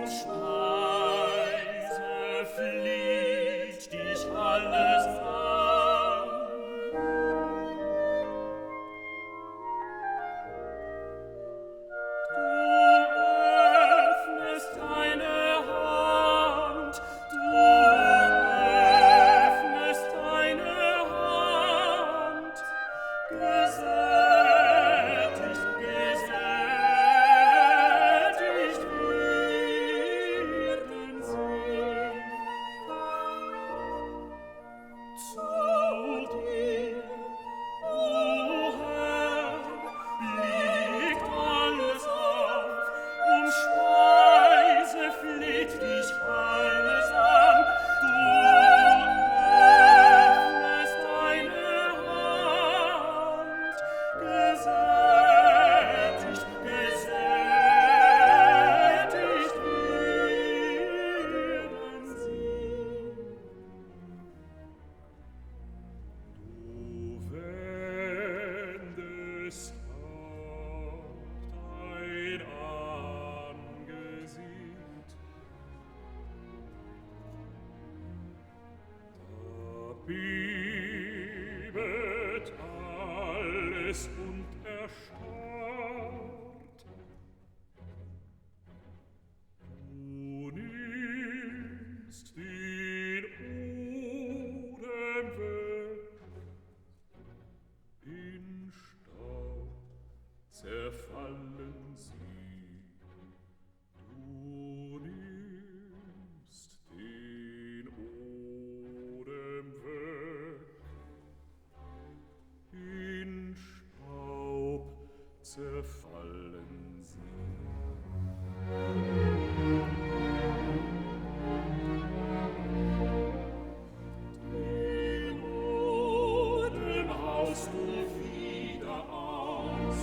Speise flieht dich alles an. Du öffnest deine Hand, du öffnest deine Hand, gesättigt, gesättigt werden sie. Zu dir, o Herr, liegt alles auf, Speise fleht dich alles an, du öffnest deine Hand, gesättigt, gesättigt werden sie. Du wendest auch dein Angesicht, da bebet alles und erstarrt. Du nimmst den Odem weg, in Staub zerfallen sie. Du nimmst den Odem weg, in Staub zerfallen sie. Den Odem hauchst du wieder aus.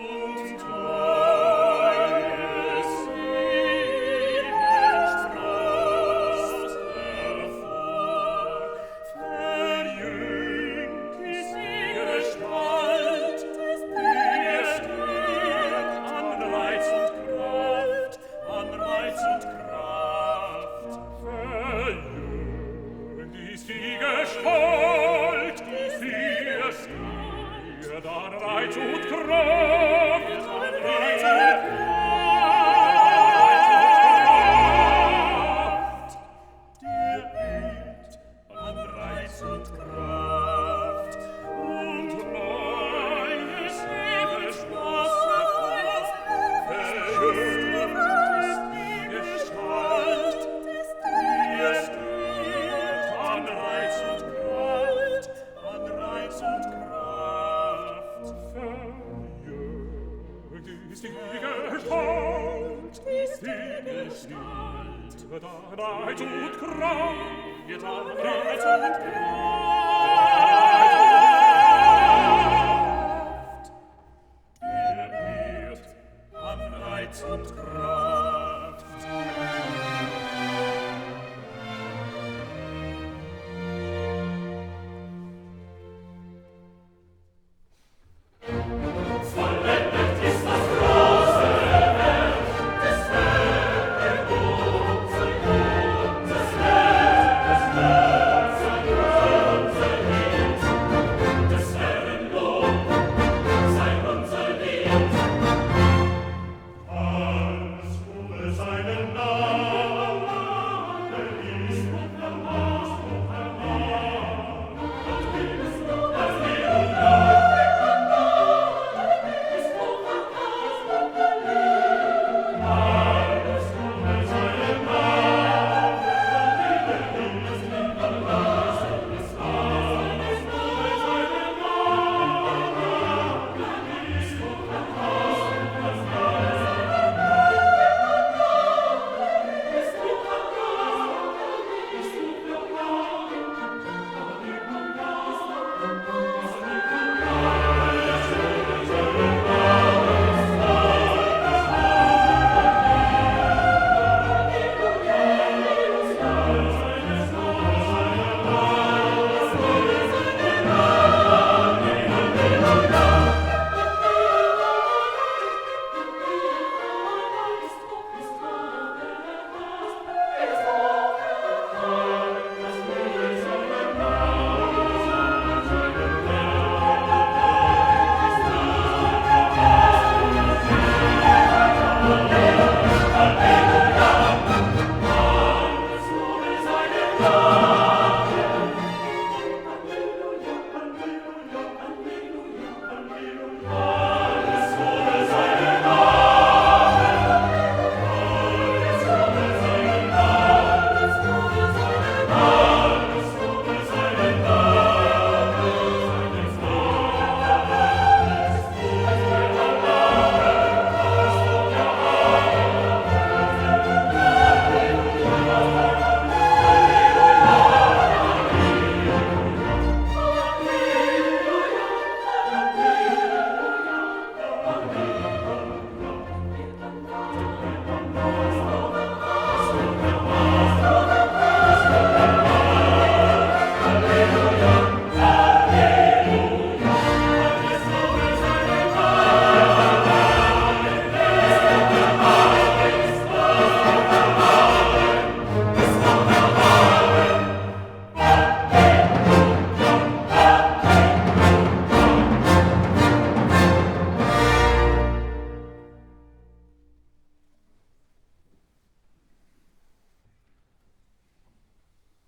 Und neues Leben sproßt hervor. Verjüngt ist die Gestalt, die stärkt an Reiz und Kraft, an Reiz und Kraft. Verjüngt ist die Gestalt, die stärkt an Reiz und Kraft, an Reiz und Kraft. Dir übt an Reiz und Kraft, und neues Leben sproßt hervor. Verjüngt ist die Gestalt, die stärkt an Reiz und Kraft, an Reiz und Kraft. Verjüngt ist die Gestalt, an Reiz und Kraft, an Reiz und Kraft.